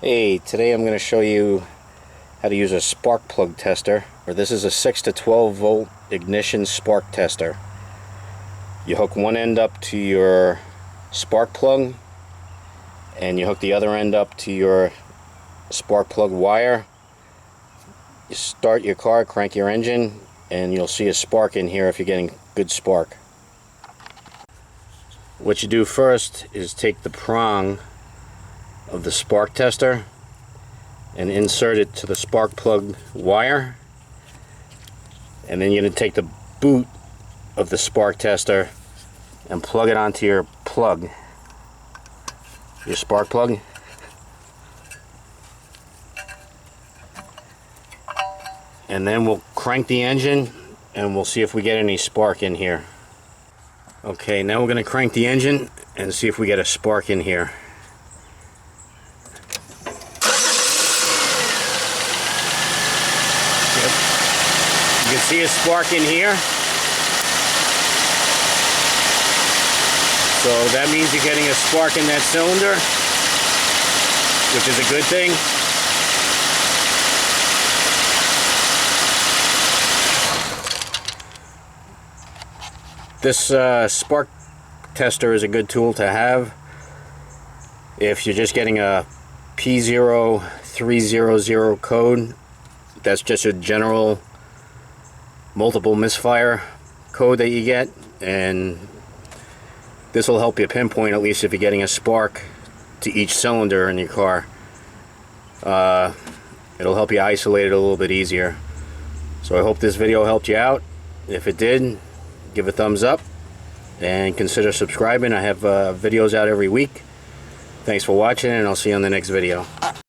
Hey, today I'm going to show you how to use a spark plug tester, or this is a 6 to 12 volt ignition spark tester. You hook one end up to your spark plug and you hook the other end up to your spark plug wire. You start your car, crank your engine, and you'll see a spark in here if you're getting good spark. What you do first is take the prong of the spark tester and insert it to the spark plug wire, and then you're going to take the boot of the spark tester and plug it onto your plug, your spark plug. And then we'll crank the engine and we'll see if we get any spark in here. Okay, now we're going to crank the engine and see if we get a spark in here. You can see a spark in here. So that means you're getting a spark in that cylinder, which is a good thing. This spark tester is a good tool to have if you're just getting a P0300 code. That's just a general multiple misfire code that you get, and this will help you pinpoint, at least if you're getting a spark to each cylinder in your car. It'll help you isolate it a little bit easier. So I hope this video helped you out. If it did, give a thumbs up and consider subscribing. I have videos out every week. Thanks for watching, and I'll see you on the next video.